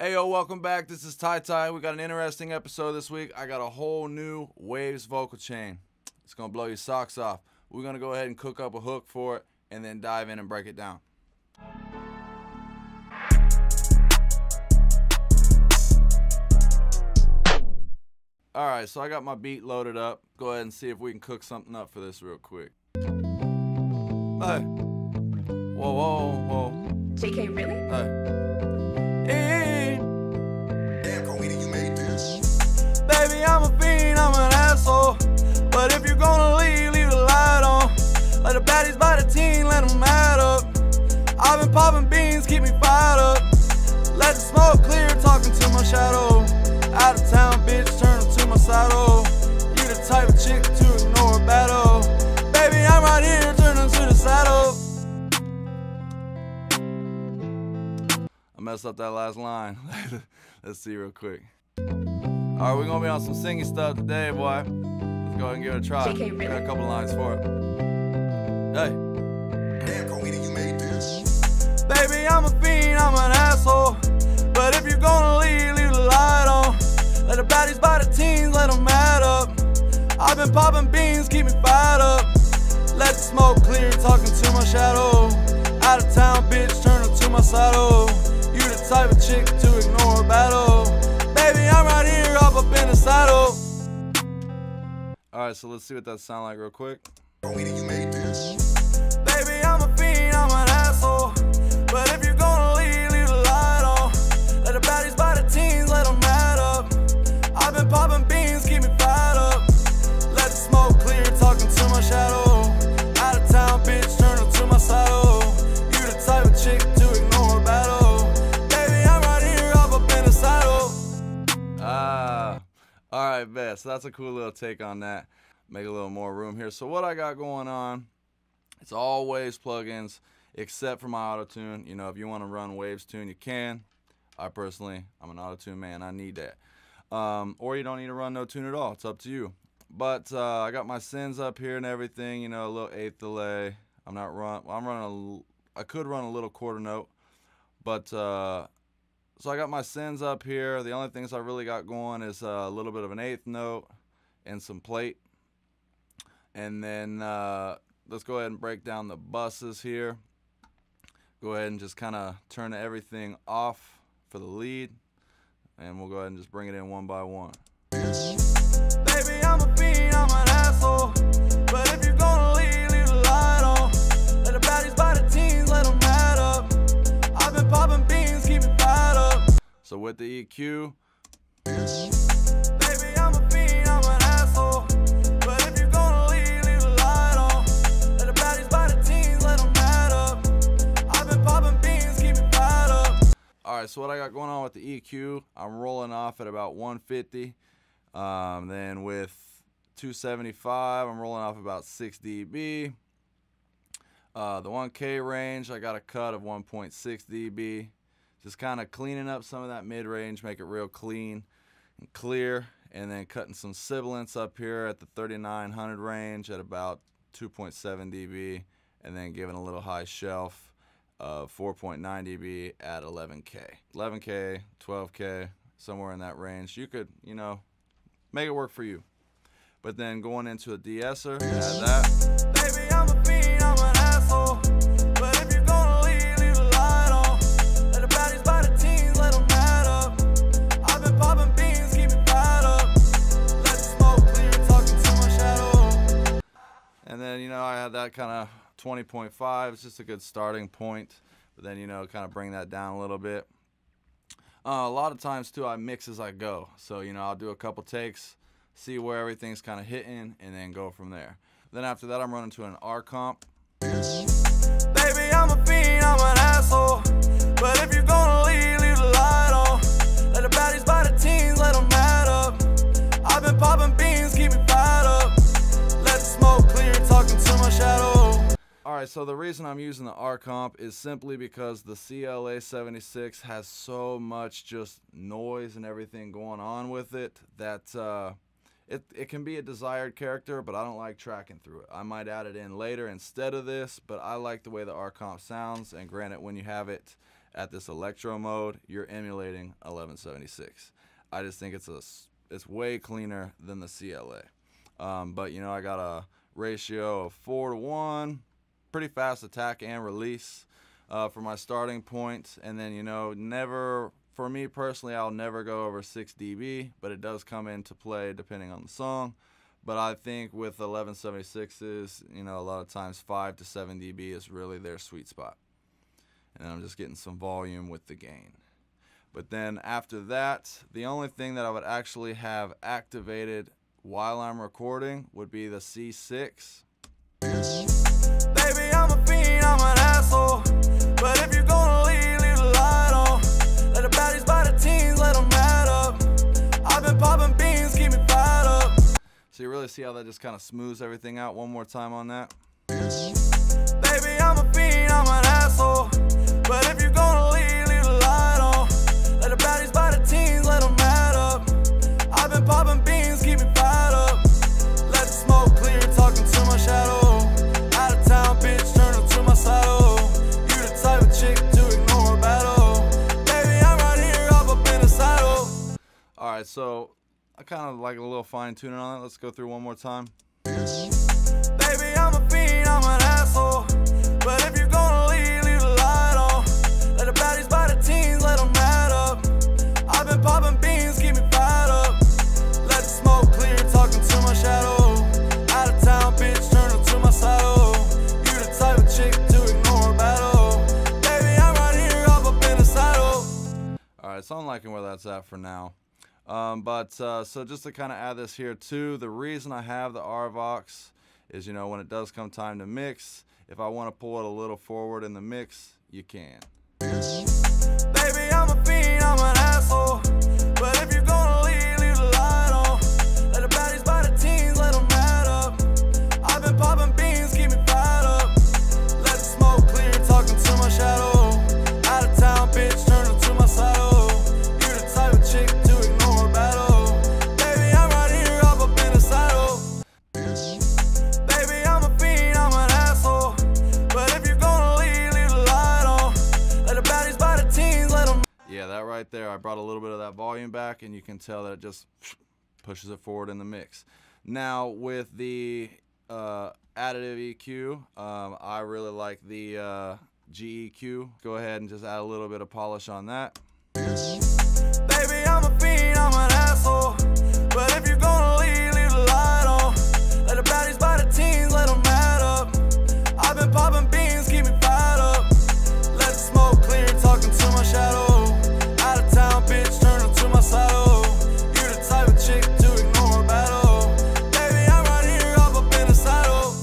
Hey yo, welcome back. This is Ty Ty. We got an interesting episode this week. I got a whole new Waves vocal chain. It's gonna blow your socks off. We're gonna go ahead and cook up a hook for it and then dive in and break it down. Alright, so I got my beat loaded up. Go ahead and see if we can cook something up for this real quick. Hey. Whoa, whoa, whoa. JK, really? Hey. Damn, Coheed, you made this. Baby, I'm a fiend, I'm an asshole. But if you're gonna leave the light on. Let the baddies by the team, let them add up. I've been popping beans, keep me fired up. Let the smoke clear, talking to my shadow. Out of town, bitch, turn to my saddle. You the type of chick to ignore a battle. Baby, I'm right here, turning to the saddle. I messed up that last line. Let's see real quick. Alright, we're gonna be on some singing stuff today, boy. Let's go ahead and give it a try. JK, really? Got a couple lines for it. Hey. Damn, Coheed, you made this. Baby, I'm a fiend, I'm an asshole. But if you're gonna leave the light on. Let the baddies by the teens, let them add up. I've been popping beans, keep me fired up. Let the smoke clear, talking to my shadow. Out of town, bitch, turning to my saddle. You the type of chick to ignore a battle. Baby, I'm right here, up in the saddle. Alright, so let's see what that sound like real quick. Coheed, you made this. Baby, I'm a fiend, I'm an asshole. But if you're gonna leave the light on. Let the baddies by the teens, let them add up. I've been popping beans, keep me fired up. Let the smoke clear, talking to my shadow. Out of town, bitch, turning to my saddle. You the type of chick to ignore a battle. Baby, I'm right here, up in the saddle. Alright, bet. So that's a cool little take on that. Make a little more room here. So what I got going on, it's all Waves plugins, except for my auto-tune. You know, if you want to run Waves tune, you can. I'm an auto-tune man. I need that. Or you don't need to run no tune at all. It's up to you. But I got my sends up here and everything. You know, a little eighth delay. I could run a little quarter note. But, so I got my sends up here. The only things I really got going is a little bit of an eighth note and some plate. And then let's go ahead and break down the buses here. Go ahead and just kind of turn everything off for the lead. And we'll go ahead and just bring it in one by one. Baby, I'm a fiend, I'm an asshole. But if you're gonna leave the light on. Let the baddies by the teens, let them add up. I've been popping beans, keep me fired up. So with the EQ. Baby, I'm a fiend, I'm an asshole. But if you're gonna leave the light on. Let the baddies by the teens, let them add up. I've been popping beans, keep me fired up. Alright, so what I got going on with the EQ, I'm rolling off at about 150. Then with 275, I'm rolling off about 6 dB. The 1K range, I got a cut of 1.6 dB. Just kind of cleaning up some of that mid-range, make it real clean and clear. And then cutting some sibilants up here at the 3900 range at about 2.7 dB. And then giving a little high shelf of 4.9 dB at 11K. 11K, 12K, somewhere in that range. You could, you know, make it work for you. But then going into a de-esser, add that. Baby, I'm a fiend, I'm an asshole. But if you're gonna leave the light on. Let the baddies by the teens, let them add up. I've been popping beans, keep me fired up. Let the smoke clear, talking to my shadow. And then, you know, I had that kind of 20.5. It's just a good starting point. But then, you know, kind of bring that down a little bit. A lot of times, too, I mix as I go. So, you know, I'll do a couple takes, see where everything's kind of hitting, and then go from there. Then after that, I'm running to an R comp. Baby, I'm a fiend, I'm an asshole. But if you're gonna leave the light on. Let the baddies by the teens, let them add up. I've been popping beans, keep me fired up. Let the smoke clear, talking to my shadow. Alright, so the reason I'm using the R comp is simply because the CLA76 has so much just noise and everything going on with it that it can be a desired character, but I don't like tracking through it. I might add it in later instead of this, but I like the way the R comp sounds, and granted, when you have it at this electro mode, you're emulating 1176. I just think it's way cleaner than the CLA. But you know, I got a ratio of 4:1, pretty fast attack and release for my starting point. And then, you know, never, for me personally, I'll never go over 6 dB, but it does come into play depending on the song. But I think with 1176s, you know, a lot of times 5 to 7 dB is really their sweet spot. And I'm just getting some volume with the gain. But then after that, the only thing that I would actually have activated while I'm recording would be the C6. Baby, I'm a fiend, I'm an asshole. But if you're gonna leave the light on. Let the baddies by the teens, let them add up. I've been popping beans, keep me fired up. So you really see how that just kind of smooths everything out. One more time on that. Baby, I'm a fiend, I'm an asshole. But if you're gonna leave the light on. Let the baddies by the teens, let them add up. I've been popping beans, keep me fired up. Let the smoke clear, talking to my shadow. Out of town, bitch, turn her to my saddle. You the type of chick to ignore a battle. Baby, I'm right here, up in the saddle. Alright, so I kind of like a little fine tuning on it. Let's go through one more time. Baby, I'm a fiend, I'm an asshole. But if you're gonna leave the light on. Let the baddies by the teens, let them add up. I've been popping beans, keep me fired up. Let the smoke clear, talking to my shadow. Out of town, bitch, turn her to my saddle. You the type of chick to ignore a battle. Baby, I'm right here, up in the saddle. Alright, so I'm liking where that's at for now. So just to kind of add this here too, the reason I have the RVox is, you know, when it does come time to mix, if I want to pull it a little forward in the mix, you can. Baby, I'm a fiend, I'm an asshole. But if you're gonna leave the light on. Let the baddies by the teens, let them add up. I've been popping beans, keep me fired up. Let the smoke clear, talking to my shadow. Out of town, bitch, turn her to my saddle. You the type of chick to ignore a battle. Baby, I'm right here, up in the saddle. Baby, I'm a fiend, I'm an asshole. But if you're gonna leave the light on. Let the baddies by the teens, let them. Yeah, that right there, I brought a little bit of that volume back, and you can tell that it just pushes it forward in the mix. Now, with the additive EQ, I really like the GEQ. Go ahead and just add a little bit of polish on that. Baby, I'm a fiend, I'm an asshole. But if you're gonna leave the light on. Let the baddies by the teens, let them add up. I've been popping beans, keep me fired up. Let the smoke clear, talking to my shadow. Out of town, bitch, turn her to my saddle. You the type of chick to ignore a battle. Baby, I'm right here, up in the saddle.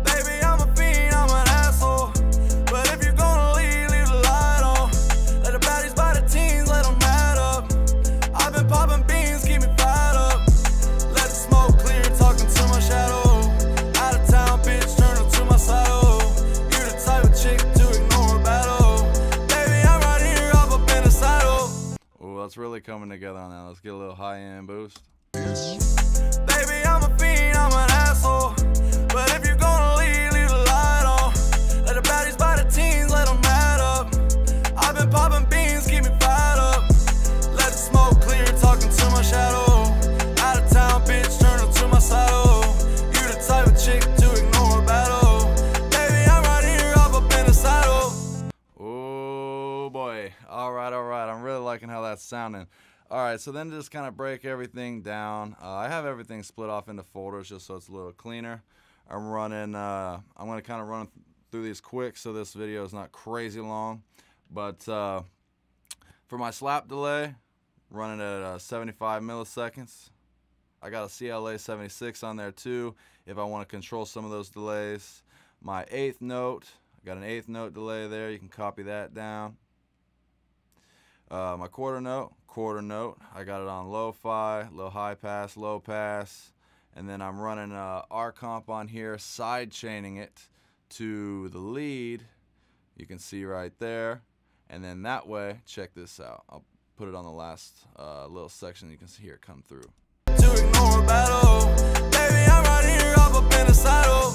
Baby, I'm a fiend, I'm an asshole. But if you're gonna leave the light on. Let the baddies by the teens, let them add up. I've been popping beans, keep me fired up. Let the smoke clear, talking to my shadow. Out of town, bitch, turn her to my saddle. You the type of chick to ignore a battle. Baby, I'm right here, up in the saddle. Ooh, that's really coming together on that. Let's get a little high-end boost. Baby, I'm a fiend, I'm an asshole. But if you're gonna leave the light on. Let the baddies by the teens, let them add up. I've been popping beans, keep me fired up. Let the smoke clear, talking to my shadow. Out of town, bitch, turn her to my saddle. You the type of chick to ignore a battle. Baby, I'm right here, up in the saddle. Oh boy, alright, I'm really liking how that's sounding. Alright, so then just kind of break everything down. I have everything split off into folders just so it's a little cleaner. I'm going to kind of run through these quick so this video is not crazy long. But for my slap delay, running at 75 milliseconds. I got a CLA 76 on there too if I want to control some of those delays. My eighth note, I got an eighth note delay there. You can copy that down. My quarter note, I got it on lo-fi, low high pass, low pass. And then I'm running R-comp on here, side chaining it to the lead. You can see right there. And then that way, check this out. I'll put it on the last little section. You can hear it come through. To ignore a battle, baby, I'm right hop up in the saddle.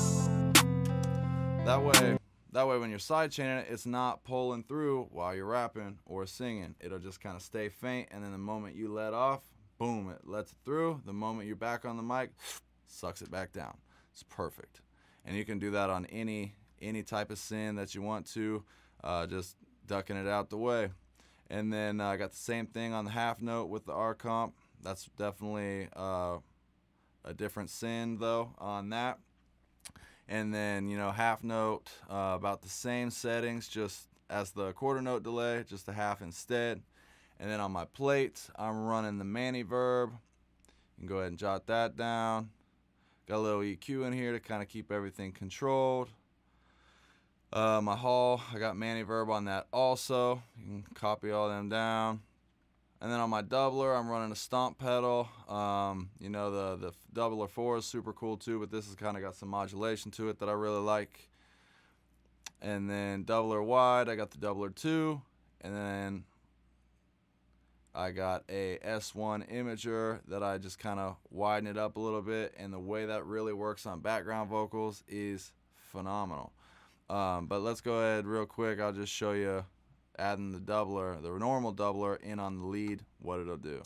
That way when you're sidechaining it, it's not pulling through while you're rapping or singing. It'll just kind of stay faint, and then the moment you let off, boom, it lets it through. The moment you're back on the mic, sucks it back down. It's perfect. And you can do that on any type of sin that you want to, just ducking it out the way. And then I got the same thing on the half note with the R comp. That's definitely a different sin though on that. And then, you know, half note, about the same settings, just as the quarter note delay, just a half instead. And then on my plate, I'm running the Manny Verb. You can go ahead and jot that down. Got a little EQ in here to kind of keep everything controlled. My Hall, I got Manny Verb on that also. You can copy all them down. And then on my doubler, I'm running a stomp pedal. You know, the doubler 4 is super cool too, but this has kind of got some modulation to it that I really like. And then doubler wide, I got the doubler 2. And then I got a S1 imager that I just kind of widen it up a little bit. And the way that really works on background vocals is phenomenal. But let's go ahead real quick. I'll just show you adding the doubler, the normal doubler, in on the lead, what it'll do.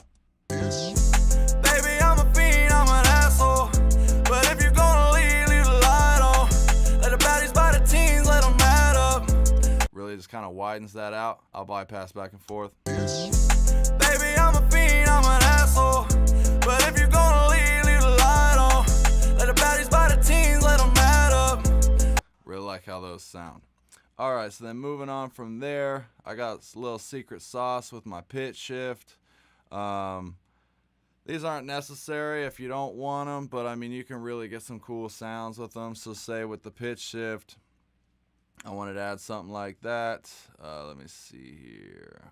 Baby, I'm a fiend, I'm an asshole. But if you're gonna leave the light on. Let the baddies by the teens, let them add up. Really just kind of widens that out. I'll bypass back and forth. Baby, I'm a fiend, I'm an asshole. But if you're gonna leave the light on. Let the baddies by the teens, let them add up. Really like how those sound. Alright, so then moving on from there, I got a little secret sauce with my pitch shift. These aren't necessary if you don't want them, but I mean, you can really get some cool sounds with them. So say with the pitch shift, I wanted to add something like that. Let me see here.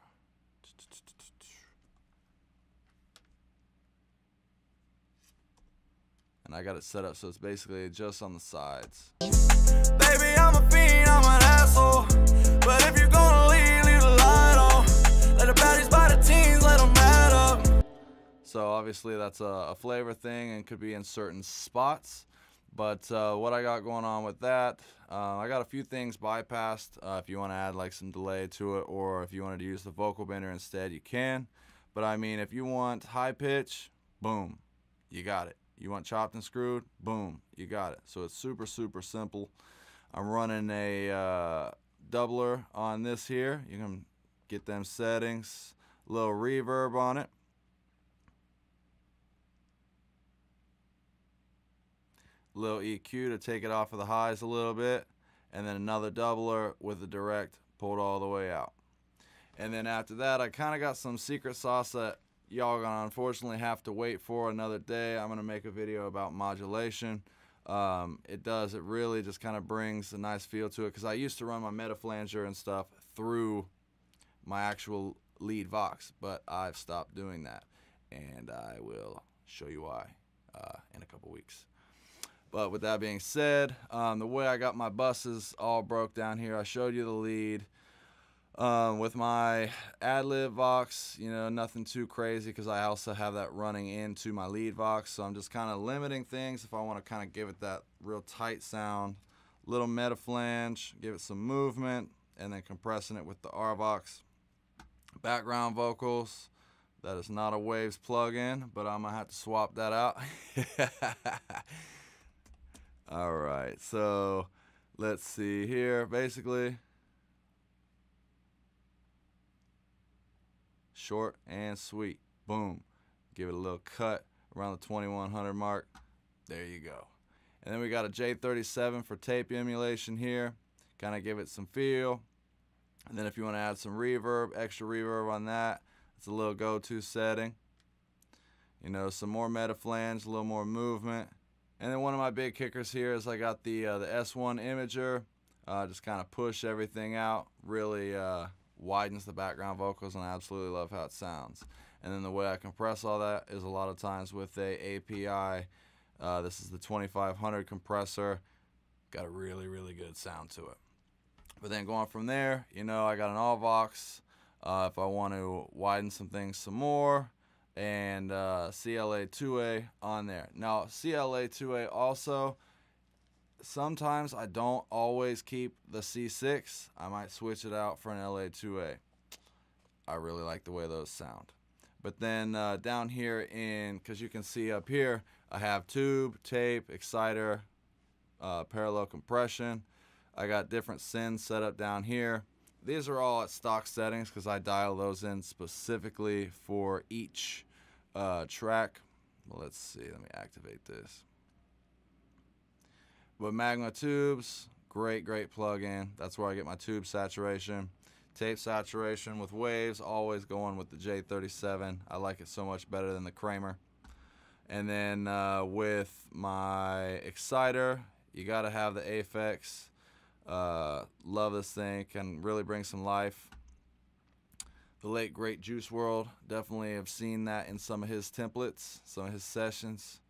And I got it set up so it's basically just on the sides. Baby, I'm a fiend, I'm an asshole. But if you're gonna leave the light on. Let the baddies by the teens, let them add up. So obviously that's a flavor thing and could be in certain spots. But what I got going on with that, I got a few things bypassed. If you want to add like some delay to it, or if you wanted to use the vocal bender instead, you can. But I mean, if you want high pitch, boom, you got it. You want chopped and screwed, boom, you got it. So it's super, super simple. I'm running a doubler on this here. You can get them settings, a little reverb on it. Little EQ to take it off of the highs a little bit, and then another doubler with the direct pulled all the way out. And then after that, I kind of got some secret sauce that y'all gonna unfortunately have to wait for another day. I'm gonna make a video about modulation. It really just kind of brings a nice feel to it, because I used to run my Metaflanger and stuff through my actual lead Vox, but I've stopped doing that, and I will show you why in a couple weeks. But with that being said, the way I got my buses all broke down here, I showed you the lead. With my ad-lib Vox, you know, nothing too crazy, because I also have that running into my lead Vox, so I'm just kind of limiting things if I want to kind of give it that real tight sound. Little Metaflange, give it some movement, and then compressing it with the RVox. Background vocals, that is not a Waves plugin, but I'm going to have to swap that out. Alright, so let's see here. Basically, short and sweet. Boom. Give it a little cut around the 2100 mark. There you go. And then we got a J37 for tape emulation here. Kind of give it some feel. And then if you want to add some reverb, extra reverb on that, it's a little go-to setting. You know, some more Metaflange, a little more movement. And then one of my big kickers here is I got the S1 imager. Just kind of push everything out. Really widens the background vocals, and I absolutely love how it sounds. And then the way I compress all that is a lot of times with a API. This is the 2500 compressor. Got a really, really good sound to it. But then going from there, you know, I got an all-vox if I want to widen some things some more, and CLA 2A on there. Now, CLA 2A also sometimes I don't always keep the C6. I might switch it out for an LA2A. I really like the way those sound. But then down here because you can see up here, I have tube, tape, exciter, parallel compression. I got different sends set up down here. These are all at stock settings because I dial those in specifically for each track. Well, let's see. Let me activate this. But Magma tubes, great plug-in. That's where I get my tube saturation. Tape saturation with Waves, always going with the J37. I like it so much better than the Kramer. And then with my exciter, you got to have the Aphex. Love this thing, can really bring some life. The late great Juice WRLD, definitely have seen that in some of his templates, some of his sessions.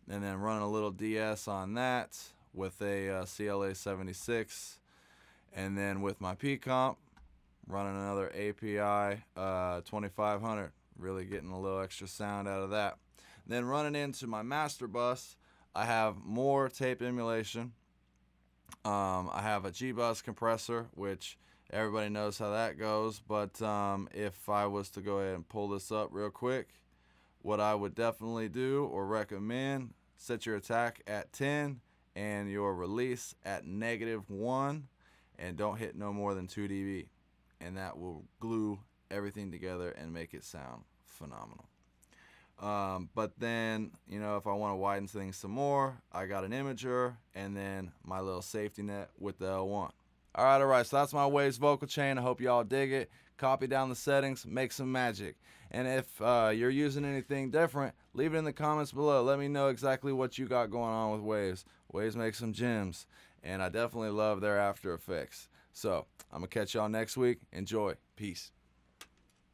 And then running a little DS on that with a CLA 76. And then with my P-Comp, running another API 2500, really getting a little extra sound out of that. Then running into my master bus, I have more tape emulation. I have a G-Bus compressor, which everybody knows how that goes, but if I was to go ahead and pull this up real quick, what I would definitely do or recommend, set your attack at 10 and your release at -1, and don't hit no more than 2 dB. And that will glue everything together and make it sound phenomenal. But then, you know, if I want to widen things some more, I got an imager and then my little safety net with the L1. All right, so that's my Waves vocal chain. I hope y'all dig it. Copy down the settings, make some magic. And if you're using anything different, leave it in the comments below. Let me know exactly what you got going on with Waves. Waves makes some gems, and I definitely love their After Effects. So I'm going to catch y'all next week. Enjoy. Peace.